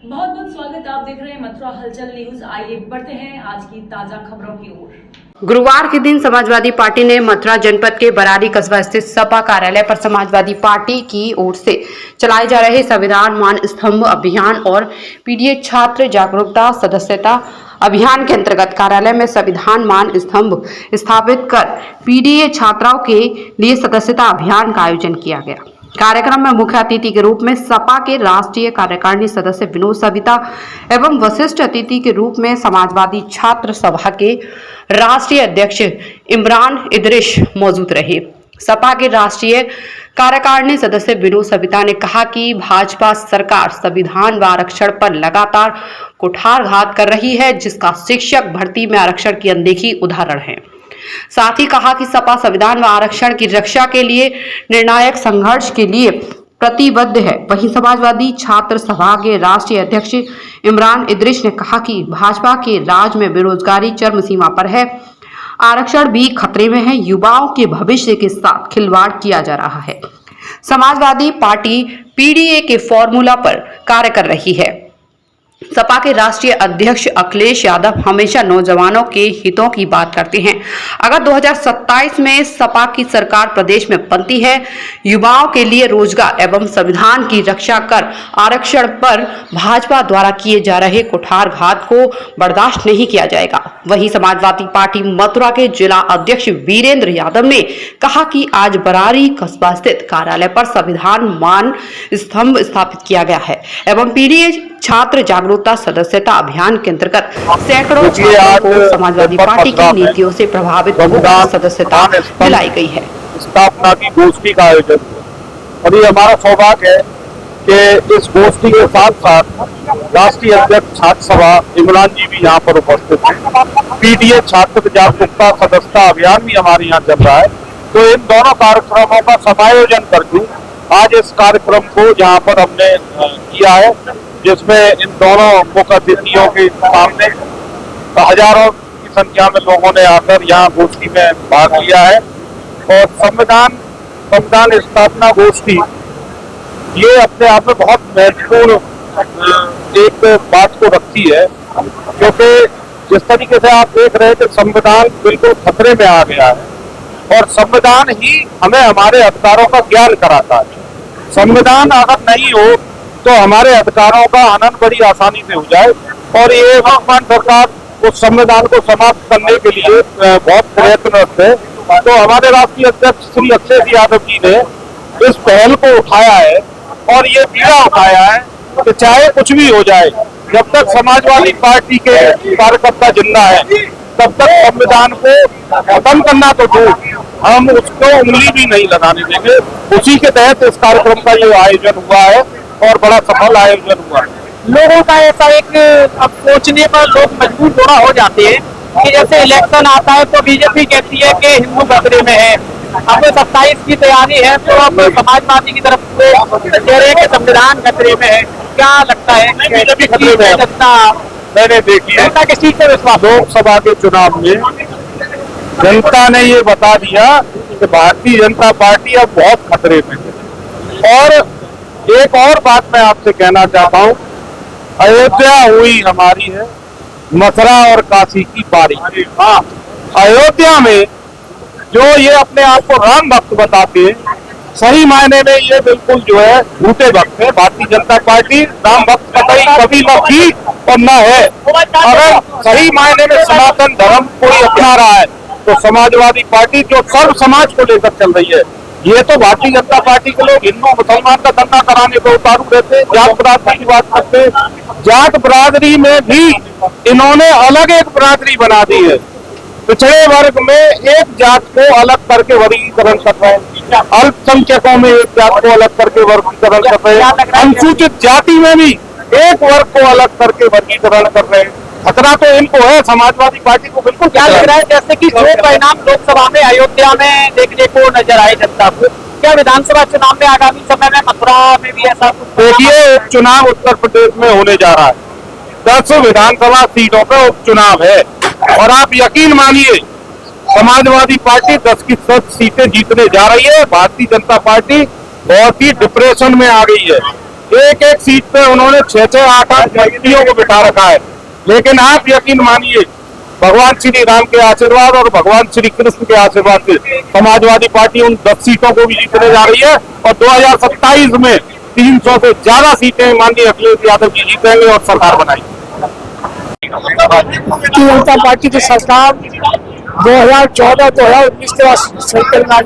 बहुत बहुत स्वागत। आप देख रहे हैं मथुरा हलचल न्यूज। आइए बढ़ते हैं आज की ताजा खबरों की ओर। गुरुवार के दिन समाजवादी पार्टी ने मथुरा जनपद के बरारी कस्बा स्थित सपा कार्यालय पर समाजवादी पार्टी की ओर से चलाए जा रहे संविधान मान स्तंभ अभियान और पीडीए छात्र जागरूकता सदस्यता अभियान के अंतर्गत कार्यालय में संविधान मान स्तंभ स्थापित कर पीडीए छात्राओं के लिए सदस्यता अभियान का आयोजन किया गया। कार्यक्रम में मुख्य अतिथि के रूप में सपा के राष्ट्रीय कार्यकारिणी सदस्य विनोद सविता एवं वरिष्ठ अतिथि के रूप में समाजवादी छात्र सभा के राष्ट्रीय अध्यक्ष इमरान इदरिस मौजूद रहे। सपा के राष्ट्रीय कार्यकारिणी सदस्य विनोद सविता ने कहा कि भाजपा सरकार संविधान व आरक्षण पर लगातार कुठारघात कर रही है, जिसका शिक्षक भर्ती में आरक्षण की अनदेखी उदाहरण है। साथ ही कहा कि सपा संविधान व आरक्षण की रक्षा के लिए निर्णायक संघर्ष के लिए प्रतिबद्ध है। वहीं समाजवादी छात्र सभा के राष्ट्रीय अध्यक्ष इमरान इदरिस ने कहा कि भाजपा के राज में बेरोजगारी चरम सीमा पर है, आरक्षण भी खतरे में है, युवाओं के भविष्य के साथ खिलवाड़ किया जा रहा है। समाजवादी पार्टी पीडीए के फॉर्मूला पर कार्य कर रही है। सपा के राष्ट्रीय अध्यक्ष अखिलेश यादव हमेशा नौजवानों के हितों की बात करते हैं। अगर 2027 में सपा की सरकार प्रदेश में बनती है, युवाओं के लिए रोजगार एवं संविधान की रक्षा कर आरक्षण पर भाजपा द्वारा किए जा रहे कुठारघात को बर्दाश्त नहीं किया जाएगा। वहीं समाजवादी पार्टी मथुरा के जिला अध्यक्ष वीरेंद्र यादव ने कहा कि आज बरारी कस्बा स्थित कार्यालय पर संविधान मान स्तंभ स्थापित किया गया है एवं पीडीए छात्र जागरूकता सदस्यता अभियान के अंतर्गत सैकड़ों छात्रों को समाजवादी पार्टी की नीतियों से प्रभावित होकर सदस्यता दिलाई गई है। स्थापना की गोष्ठी का आयोजन और ये हमारा सौभाग्य है कि इस गोष्ठी के साथ साथ राष्ट्रीय अध्यक्ष छात्र सभा इमरान जी भी यहाँ पर उपस्थित हैं। पीडीए छात्र जागरूकता सदस्यता अभियान भी हमारे यहाँ चल रहा है। तो इन दोनों कार्यक्रमों का समायोजन करके आज इस कार्यक्रम को जहाँ पर हमने किया है, जिसमें इन दोनों मुख्य अतिथियों के सामने हजारों की संख्या में लोगों ने आकर यहाँ गोष्ठी में भाग लिया है। और संविधान स्थापना गोष्ठी ये अपने आप में बहुत महत्वपूर्ण एक बात को रखती है, क्योंकि जिस तरीके से आप देख रहे हैं कि संविधान बिल्कुल खतरे में आ गया है और संविधान ही हमें हमारे अधिकारों का ज्ञान कराता है। संविधान अगर नहीं हो तो हमारे अधिकारों का हनन बड़ी आसानी से हो जाए और ये वर्तमान सरकार उस संविधान को समाप्त करने के लिए बहुत प्रयत्नरत है। तो हमारे राष्ट्रीय अध्यक्ष श्री अखिलेश यादव जी ने इस पहल को उठाया है और ये बीड़ा उठाया है कि चाहे कुछ भी हो जाए, जब तक समाजवादी पार्टी के कार्यकर्ता जिंदा है तब तक संविधान को खत्म करना तो दूर, हम उसको उंगली भी नहीं लगाने देंगे। उसी के तहत इस कार्यक्रम का ये आयोजन हुआ है और बड़ा सफल आयोजन हुआ है। लोगों का ऐसा एक अब सोचने पर लोग मजबूर थोड़ा हो जाते हैं कि जैसे इलेक्शन आता है तो बीजेपी कहती है कि हिंदू खतरे में है। अब 27 की तैयारी है तो अब समाजवादी की तरफ से कह रहे हैं कि संविधान खतरे में है। क्या लगता है बीजेपी खतरे में है? मैंने देखी है किस चीज से विश्वास? लोकसभा के चुनाव में जनता ने ये बता दिया कि भारतीय जनता पार्टी अब बहुत खतरे में है। और एक और बात मैं आपसे कहना चाहता हूँ, अयोध्या हुई हमारी है मथुरा और काशी की बारी। अयोध्या में जो ये अपने आप को राम भक्त बताते हैं, सही मायने में ये बिल्कुल जो है झूठे भक्त है। भारतीय जनता पार्टी राम भक्त कभी न थी और न है। अगर सही मायने में सनातन धर्म कोई अपना रहा है तो समाजवादी पार्टी जो सर्व समाज को लेकर चल रही है। ये तो भारतीय जनता पार्टी के लोग हिंदू मुसलमान का धंधा कराने को उतारू रहते हैं, जात बरादरी की बात करते हैं। जात बरादरी में भी इन्होंने अलग एक बरादरी बना दी है। पिछड़े वर्ग में एक जात को अलग करके वर्गीकरण कर रहे हैं, अल्पसंख्यकों में एक जात को अलग करके वर्गीकरण कर रहे हैं, अनुसूचित जाति में भी एक वर्ग को अलग करके वर्गीकरण कर रहे हैं। खतरा तो इनको है, समाजवादी पार्टी को बिल्कुल। क्या लग रहा है जैसे कि जो परिणाम लोकसभा में अयोध्या में देखने को नजर आए जनता को, क्या विधानसभा चुनाव में आगामी समय में मथुरा में भी ऐसा कुछ? देखिए, उपचुनाव उत्तर प्रदेश में होने जा रहा है। 10 विधानसभा सीटों पर उपचुनाव है और आप यकीन मानिए समाजवादी पार्टी 10 की 10 सीटें जीतने जा रही है। भारतीय जनता पार्टी बहुत ही डिप्रेशन में आ गई है। एक एक सीट पे उन्होंने 6-6, 8-8 मंत्रियों को बिठा रखा है। लेकिन आप यकीन मानिए, भगवान श्री राम के आशीर्वाद और भगवान श्री कृष्ण के आशीर्वाद से समाजवादी पार्टी उन 10 सीटों को भी जीतने जा रही है और 2027 में 300 से ज्यादा सीटें माननीय अखिलेश यादव जी जीतेंगे और सरकार बनाएंगे। भारतीय जनता पार्टी की सरकार 2014-2019 के बाद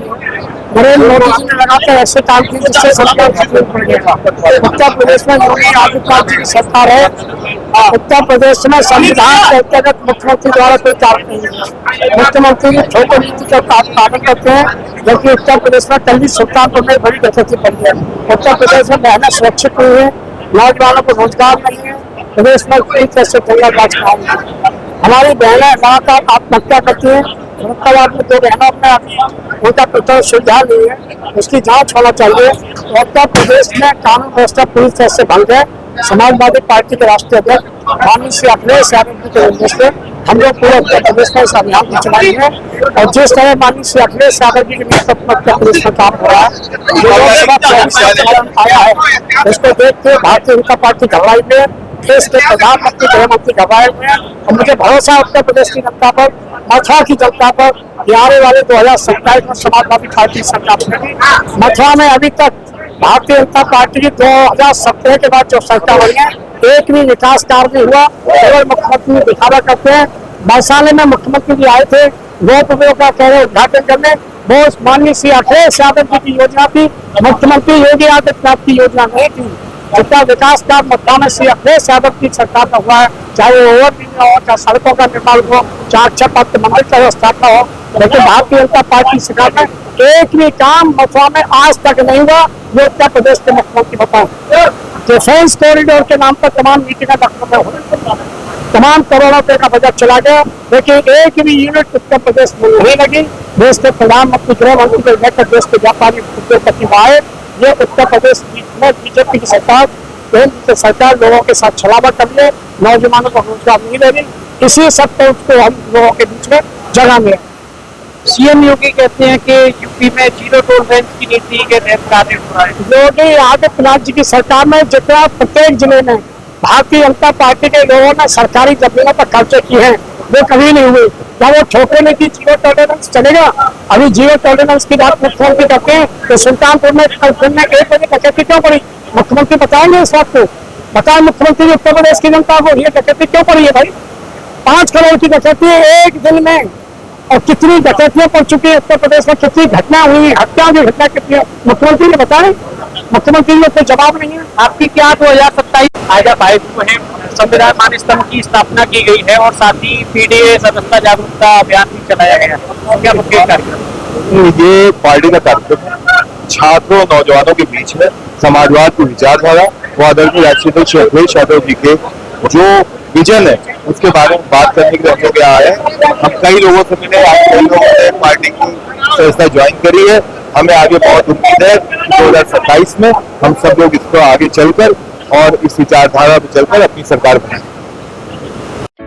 नरेंद्र मोदी जी ने लगातार ऐसे काम किए जिससे सरकार खतरे में पड़ गया। उत्तर प्रदेश में योगी आदित्यनाथ जी की सरकार है। उत्तर प्रदेश में संविधान के अंतर्गत मुख्यमंत्री द्वारा कोई काम नहीं है। मुख्यमंत्री की ठोकर नीति का पालन करते हैं, जबकि उत्तर प्रदेश में कल सुल्तानपुर में बड़ी गतिविधि पड़ी है। उत्तर प्रदेश में महिला सुरक्षित नहीं है, नौजवानों को रोजगार नहीं है, प्रदेश में पूरी तरह से दंगाबाज काम है। हमारी बहनें लगातार आत्महत्या करती हैं। फरुखाबाद में 2 बहनों में उनका पुत्र सुविधा नहीं है, उसकी जांच होना चाहिए। उत्तर प्रदेश में कानून व्यवस्था पूरी तरह से भंग है। समाजवादी पार्टी के राष्ट्रीय अध्यक्ष माननीय श्री अखिलेश यादव जी के निर्देश पे हम लोग पूरे उत्तर प्रदेश में इस अभियान को चलाएंगे और जिस तरह माननीय श्री अखिलेश यादव जी के नेतृत्व में उत्तर प्रदेश में काम हो रहा है, जो लोकसभा चुनाव आया है, उसको देखते भारतीय जनता पार्टी घबराई में, देश के प्रधानमंत्री गृह मंत्री घबराए हुए हैं और मुझे भरोसा है उत्तर प्रदेश की जनता पर, मथुरा की जनता पर, कि आने वाले 2027 में समाजवादी पार्टी सरकार बनेगी। मथुरा में अभी तक भारतीय जनता पार्टी की 2017 के बाद जो सरकार बनी है, एक भी विकास कार्य नहीं हुआ। केवल मुख्यमंत्री दिखावा करते हैं। बरसाने में मुख्यमंत्री जी आए थे रोपवे का कह रहे उद्घाटन करने, वो माननीय श्री अखिलेश यादव जी की योजना थी, मुख्यमंत्री योगी आदित्यनाथ की योजना नहीं थी। जितना विकास कार्य मथुरा में श्री अखिलेश यादव की सरकार में हुआ है, चाहे वो ओवरब्रिज हो, चाहे सड़कों का निर्माण हो, चाहे अच्छा पथ मंदिर का स्थापना हो, लेकिन भारतीय जनता पार्टी सरकार में एक भी काम मथुरा में आज तक नहीं हुआ। ये उत्तर प्रदेश के मुख्यमंत्री बताओ। डिफेंस कॉरिडोर के नाम पर तमाम मीटिंगें लखनऊ में हो, तमाम करोड़ों रुपए का बजट चला गया, लेकिन एक भी यूनिट उत्तर प्रदेश में नहीं लगी। देश के प्रधानमंत्री गृह मंत्री को लेकर देश के व्यापारी उद्योगपति आए, ये उत्तर प्रदेश में बीजेपी की सरकार, केंद्र की सरकार लोगों के साथ छलावा कर ले, नौजवानों को रोजगार नहीं दे रही। इसी सब पे उसको हम लोगों के बीच में जगह मिले। सीएम योगी कहते हैं कि यूपी में जीरो टॉलरेंस की नीति के तहत कार्य हो रहा है। योगी आदित्यनाथ जी की सरकार में जितना प्रत्येक जिले में भारतीय जनता पार्टी के लोगों ने सरकारी जमीनों पर कब्जे किए हैं, वो कभी नहीं हुए। क्या वो ठोकरे में की जीरो टॉलरेंस चलेगा? अभी जीरो टॉलरेंस की बात मुख्यमंत्री करते हैं तो सुल्तानपुर में कल दिन में 1 बजे डकैती क्यों पड़ी? मुख्यमंत्री बताएंगे इस बात को? बताए मुख्यमंत्री उत्तर प्रदेश की जनता को ये डकैती क्यों पड़ी है भाई? 5 करोड़ की डकैती एक दिन में, और कितनी डकैतियां पड़ चुकी है उत्तर प्रदेश में, कितनी घटना हुई, हत्या की घटना कितनी, मुख्यमंत्री ने बताया? मुख्यमंत्री ने कोई जवाब नहीं है। आपकी क्या 2027 आजा भाई है, संविधान मान स्तंभ की स्थापना की गई है और साथ ही पीडीए सदस्यता जागरूकता अभियान भी चलाया गया है, क्या मुख्य कार्यक्रम? ये पार्टी का कार्यक्रम है, छात्रों और नौजवानों के बीच में समाजवाद की विचारधारा व आदरणीय राष्ट्रीय श्री अखिलेश यादव जी के जो विजन है उसके बारे में बात करने के लिए हम लोग यहाँ आए। हम कई लोगों से मिले, आज कई लोगों ने पार्टी की संस्था ज्वाइन करी है। हमें आगे बहुत उम्मीद है 2027 में हम सब लोग इसको आगे चलकर और इस विचारधारा पर चलकर अपनी सरकार बनाएंगे।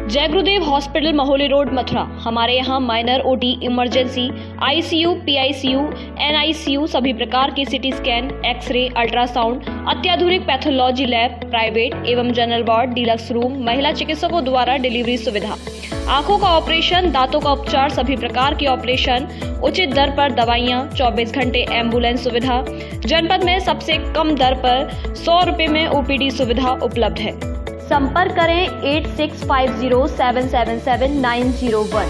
जय गुरुदेव हॉस्पिटल महोली रोड मथुरा। हमारे यहाँ minor OT, emergency, ICU, PICU, NICU, सभी प्रकार के सीटी स्कैन, एक्सरे, अल्ट्रासाउंड, अत्याधुनिक पैथोलॉजी लैब, प्राइवेट एवं जनरल वार्ड, डिलक्स रूम, महिला चिकित्सकों द्वारा डिलीवरी सुविधा, आंखों का ऑपरेशन, दांतों का उपचार, सभी प्रकार के ऑपरेशन, उचित दर पर दवाइयाँ, 24 घंटे एम्बुलेंस सुविधा। जनपद में सबसे कम दर पर 100 रुपए में ओपीडी सुविधा उपलब्ध है। संपर्क करें 8650777901।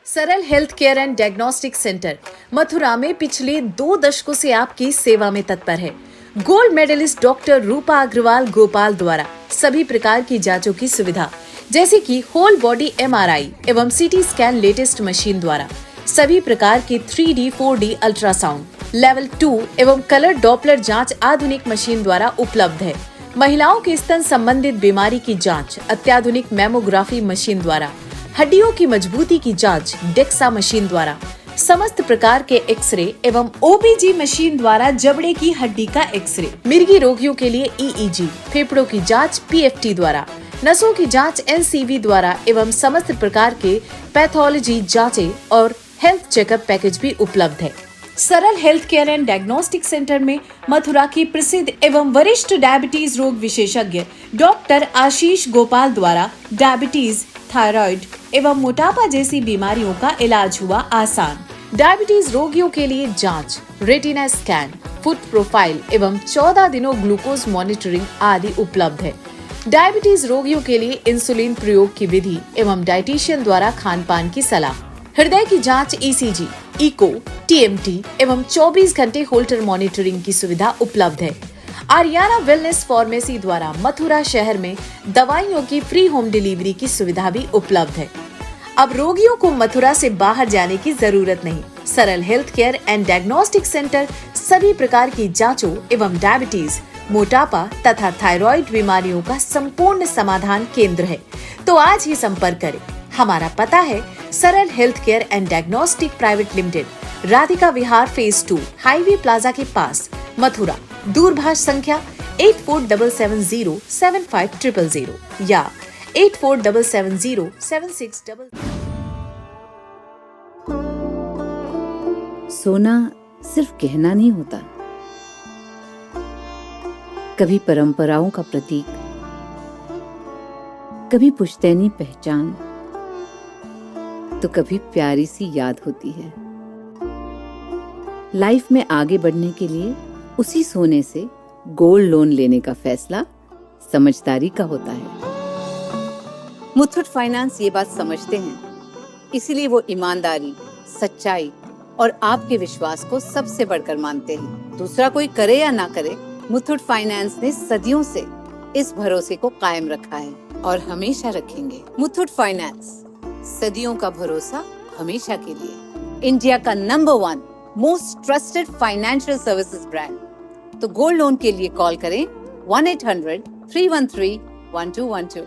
सरल health care and diagnostic centre Mathura में पिछले 2 दशकों से आपकी सेवा में तत्पर है। गोल्ड मेडलिस्ट डॉक्टर रूपा अग्रवाल गोपाल द्वारा सभी प्रकार की जांचों की सुविधा, जैसे कि होल बॉडी एमआरआई एवं सीटी स्कैन लेटेस्ट मशीन द्वारा, सभी प्रकार की 3D 4D अल्ट्रासाउंड, लेवल 2 एवं कलर डॉपलर जांच आधुनिक मशीन द्वारा उपलब्ध है। महिलाओं के स्तन संबंधित बीमारी की जांच अत्याधुनिक मेमोग्राफी मशीन द्वारा, हड्डियों की मजबूती की जांच डेक्सा मशीन द्वारा, समस्त प्रकार के एक्सरे एवं ओबीजी मशीन द्वारा जबड़े की हड्डी का एक्सरे, मिर्गी रोगियों के लिए ईईजी, फेफड़ों की जांच पीएफटी द्वारा, नसों की जांच एनसीवी द्वारा एवं समस्त प्रकार के पैथोलॉजी जांचें और हेल्थ चेकअप पैकेज भी उपलब्ध है। सरल health care and diagnostic centre में मथुरा की प्रसिद्ध एवं वरिष्ठ डायबिटीज रोग विशेषज्ञ डॉक्टर आशीष गोपाल द्वारा डायबिटीज, थायराइड एवं मोटापा जैसी बीमारियों का इलाज हुआ आसान। डायबिटीज रोगियों के लिए जांच, रेटिना स्कैन, फुट प्रोफाइल एवं 14 दिनों ग्लूकोज मॉनिटरिंग आदि उपलब्ध है। डायबिटीज रोगियों के लिए इंसुलिन प्रयोग की विधि एवं डाइटिशियन द्वारा खान पान की सलाह, हृदय की जांच, ECG, इको, TMT एवं 24 घंटे होल्टर मॉनिटरिंग की सुविधा उपलब्ध है। आर्याना वेलनेस फार्मेसी द्वारा मथुरा शहर में दवाइयों की फ्री होम डिलीवरी की सुविधा भी उपलब्ध है। अब रोगियों को मथुरा से बाहर जाने की जरूरत नहीं। सरल health care and diagnostic centre सभी प्रकार की जांचों एवं डायबिटीज, मोटापा तथा थायराइड बीमारियों का संपूर्ण समाधान केंद्र है। तो आज ही संपर्क करें। हमारा पता है सरल health care and diagnostic private limited, Radhika Vihar phase 2, highway plaza के पास, मथुरा। दूरभाष संख्या 8477075000 या 8477076000। सोना सिर्फ गहना नहीं होता, कभी परंपराओं का प्रतीक, कभी पुश्तैनी पहचान, तो कभी प्यारी सी याद होती है। लाइफ में आगे बढ़ने के लिए उसी सोने से गोल्ड लोन लेने का फैसला समझदारी का होता है। मुथूट फाइनेंस ये बात समझते हैं, इसीलिए वो ईमानदारी, सच्चाई और आपके विश्वास को सबसे बढ़कर मानते हैं। दूसरा कोई करे या ना करे, मुथूट फाइनेंस ने सदियों से इस भरोसे को कायम रखा है और हमेशा रखेंगे। मुथूट फाइनेंस, सदियों का भरोसा हमेशा के लिए। इंडिया का number 1 most trusted financial services brand. तो गोल्ड लोन के लिए कॉल करें 1800-313-1212।